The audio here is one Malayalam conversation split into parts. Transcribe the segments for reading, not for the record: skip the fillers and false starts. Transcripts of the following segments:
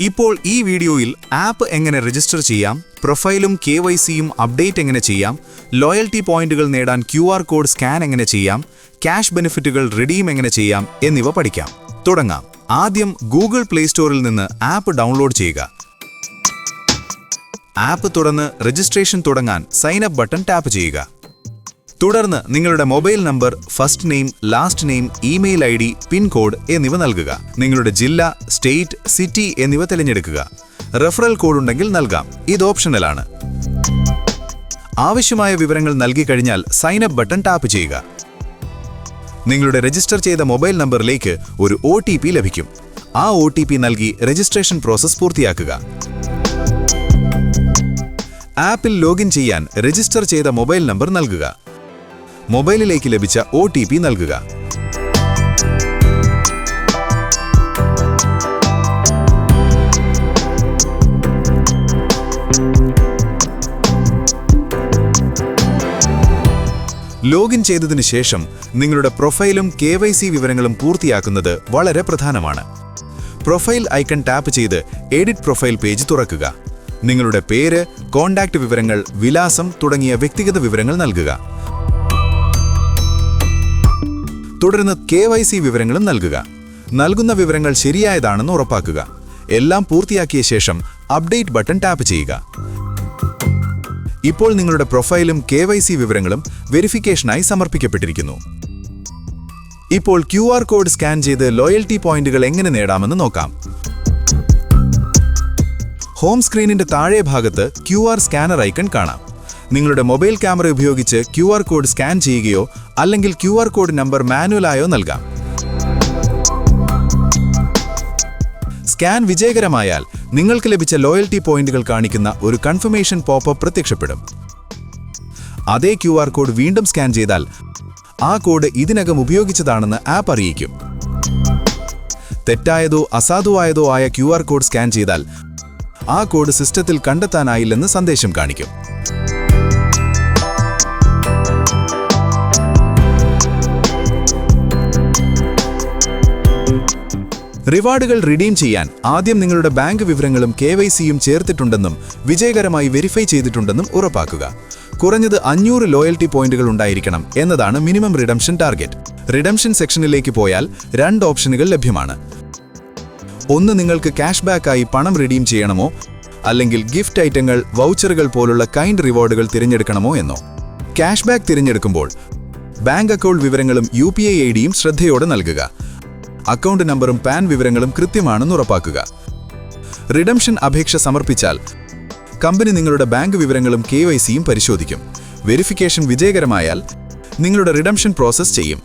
ഇപ്പോൾ ഈ വീഡിയോയിൽ ആപ്പ് എങ്ങനെ രജിസ്റ്റർ ചെയ്യാം, പ്രൊഫൈലും KYCയും അപ്ഡേറ്റ് എങ്ങനെ ചെയ്യാം, ലോയൽറ്റി പോയിന്റുകൾ നേടാൻ QR കോഡ് സ്കാൻ എങ്ങനെ ചെയ്യാം, ക്യാഷ് ബെനിഫിറ്റുകൾ റിഡീം എങ്ങനെ ചെയ്യാം എന്നിവ പഠിക്കാം. തുടങ്ങാം. ആദ്യം ഗൂഗിൾ പ്ലേ സ്റ്റോറിൽ നിന്ന് ആപ്പ് ഡൗൺലോഡ് ചെയ്യുക. ആപ്പ് തുറന്ന് രജിസ്ട്രേഷൻ തുടങ്ങാൻ സൈൻ അപ്പ് ബട്ടൺ ടാപ്പ് ചെയ്യുക. തുടർന്ന് നിങ്ങളുടെ mobile number, first name, last name, email ID, pincode എന്നിവ നൽകുക. നിങ്ങളുടെ ജില്ല, സ്റ്റേറ്റ്, സിറ്റി എന്നിവ തിരഞ്ഞെടുക്കുക. റെഫറൽ കോഡ് ഉണ്ടെങ്കിൽ നൽകാം. ഇത് ഓപ്ഷണലാണ്. ആവശ്യമായ വിവരങ്ങൾ നൽകി കഴിഞ്ഞാൽ സൈൻ അപ്പ് ബട്ടൺ ടാപ്പ് ചെയ്യുക. നിങ്ങളുടെ രജിസ്റ്റർ ചെയ്ത മൊബൈൽ നമ്പറിലേക്ക് ഒരു OTP ലഭിക്കും. ആ OTP നൽകി രജിസ്ട്രേഷൻ പ്രോസസ് പൂർത്തിയാക്കുക. ആപ്പിൽ ലോഗിൻ ചെയ്യാൻ രജിസ്റ്റർ ചെയ്ത മൊബൈൽ നമ്പർ നൽകുക. മൊബൈലിലേക്ക് ലഭിച്ച OTP നൽകുക. ലോഗിൻ ചെയ്തതിനു ശേഷം നിങ്ങളുടെ പ്രൊഫൈലും KYC വിവരങ്ങളും പൂർത്തിയാക്കുന്നത് വളരെ പ്രധാനമാണ്. പ്രൊഫൈൽ ഐക്കൺ ടാപ്പ് ചെയ്ത് എഡിറ്റ് പ്രൊഫൈൽ പേജ് തുറക്കുക. നിങ്ങളുടെ പേര്, കോൺടാക്റ്റ് വിവരങ്ങൾ, വിലാസം തുടങ്ങിയ വ്യക്തിഗത വിവരങ്ങൾ നൽകുക. തുടർന്ന് KYC വിവരങ്ങളും നൽകുക. നൽകുന്ന വിവരങ്ങൾ ശരിയായതാണെന്ന് ഉറപ്പാക്കുക. എല്ലാം പൂർത്തിയാക്കിയ ശേഷം അപ്ഡേറ്റ് ബട്ടൺ ടാപ്പ് ചെയ്യുക. ഇപ്പോൾ നിങ്ങളുടെ പ്രൊഫൈലും KYC വിവരങ്ങളും വെരിഫിക്കേഷനായി സമർപ്പിക്കപ്പെട്ടിരിക്കുന്നു. ഇപ്പോൾ QR കോഡ് സ്കാൻ ചെയ്ത് ലോയൽറ്റി പോയിന്റുകൾ എങ്ങനെ നേടാമെന്ന് നോക്കാം. ഹോം സ്ക്രീനിന്റെ താഴെ ഭാഗത്ത് QR സ്കാനർ ഐക്കൺ കാണാം. നിങ്ങളുടെ മൊബൈൽ ക്യാമറ ഉപയോഗിച്ച് QR കോഡ് സ്കാൻ ചെയ്യുകയോ അല്ലെങ്കിൽ QR കോഡ് നമ്പർ മാനുവലായോ നൽകാം. സ്കാൻ വിജയകരമായാൽ നിങ്ങൾക്ക് ലഭിച്ച ലോയൽറ്റി പോയിന്റുകൾ കാണിക്കുന്ന ഒരു കൺഫർമേഷൻ പോപ്പപ്പ് പ്രത്യക്ഷപ്പെടും. അതേ QR കോഡ് വീണ്ടും സ്കാൻ ചെയ്താൽ ആ കോഡ് ഇതിനകം ഉപയോഗിച്ചതാണെന്ന് ആപ്പ് അറിയിക്കും. തെറ്റായതോ അസാധുവായതോ ആയ QR കോഡ് സ്കാൻ ചെയ്താൽ ആ കോഡ് സിസ്റ്റത്തിൽ കണ്ടെത്താനായില്ലെന്ന് സന്ദേശം കാണിക്കും. റിവാർഡുകൾ റിഡീം ചെയ്യാൻ ആദ്യം നിങ്ങളുടെ ബാങ്ക് വിവരങ്ങളും KYCയും ചേർത്തിട്ടുണ്ടെന്നും വിജയകരമായി വെരിഫൈ ചെയ്തിട്ടുണ്ടെന്നും ഉറപ്പാക്കുക. കുറഞ്ഞത് 500 ലോയൽറ്റി പോയിന്റുകൾ ഉണ്ടായിരിക്കണം എന്നതാണ് മിനിമം റിഡംഷൻ ടാർഗറ്റ്. റിഡംഷൻ സെക്ഷനിലേക്ക് പോയാൽ 2 ഓപ്ഷനുകൾ ലഭ്യമാണ്. ഒന്ന്, നിങ്ങൾക്ക് ക്യാഷ് ബാക്കായി പണം റിഡീം ചെയ്യണമോ, അല്ലെങ്കിൽ ഗിഫ്റ്റ് ഐറ്റങ്ങൾ, വൗച്ചറുകൾ പോലുള്ള കൈൻഡ് റിവാർഡുകൾ തിരഞ്ഞെടുക്കണമോ എന്നോ. ക്യാഷ് ബാക്ക് തിരഞ്ഞെടുക്കുമ്പോൾ ബാങ്ക് അക്കൗണ്ട് വിവരങ്ങളും UPI IDയും ശ്രദ്ധയോടെ നൽകുക. അക്കൗണ്ട് നമ്പറും പാൻ വിവരങ്ങളും കൃത്യമാണെന്ന് ഉറപ്പാക്കുക. റിഡംഷൻ അപേക്ഷ സമർപ്പിച്ചാൽ കമ്പനി നിങ്ങളുടെ ബാങ്ക് വിവരങ്ങളും KYCയും പരിശോധിക്കും. വെരിഫിക്കേഷൻ വിജയകരമായാൽ നിങ്ങളുടെ റിഡംഷൻ പ്രോസസ് ചെയ്യും.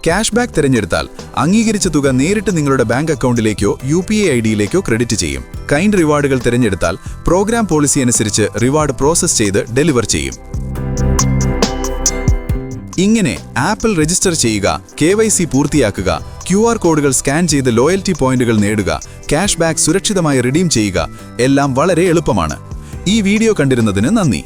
ക്യാഷ് ബാക്ക് തിരഞ്ഞെടുത്താൽ അംഗീകരിച്ച തുക നേരിട്ട് നിങ്ങളുടെ ബാങ്ക് അക്കൗണ്ടിലേക്കോ UPI IDയിലേക്കോ ക്രെഡിറ്റ് ചെയ്യും. കൈൻഡ് റിവാർഡുകൾ തിരഞ്ഞെടുത്താൽ പ്രോഗ്രാം പോളിസി അനുസരിച്ച് റിവാർഡ് പ്രോസസ് ചെയ്ത് ഡെലിവർ ചെയ്യും. ഇങ്ങനെ ആപ്പിൽ രജിസ്റ്റർ ചെയ്യുക, KYC പൂർത്തിയാക്കുക, QR കോഡുകൾ സ്കാൻ ചെയ്ത് ലോയൽറ്റി പോയിന്റുകൾ നേടുക, ക്യാഷ് ബാക്ക് സുരക്ഷിതമായി റിഡീം ചെയ്യുക, എല്ലാം വളരെ എളുപ്പമാണ്. ഈ വീഡിയോ കണ്ടിരുന്നതിന് നന്ദി.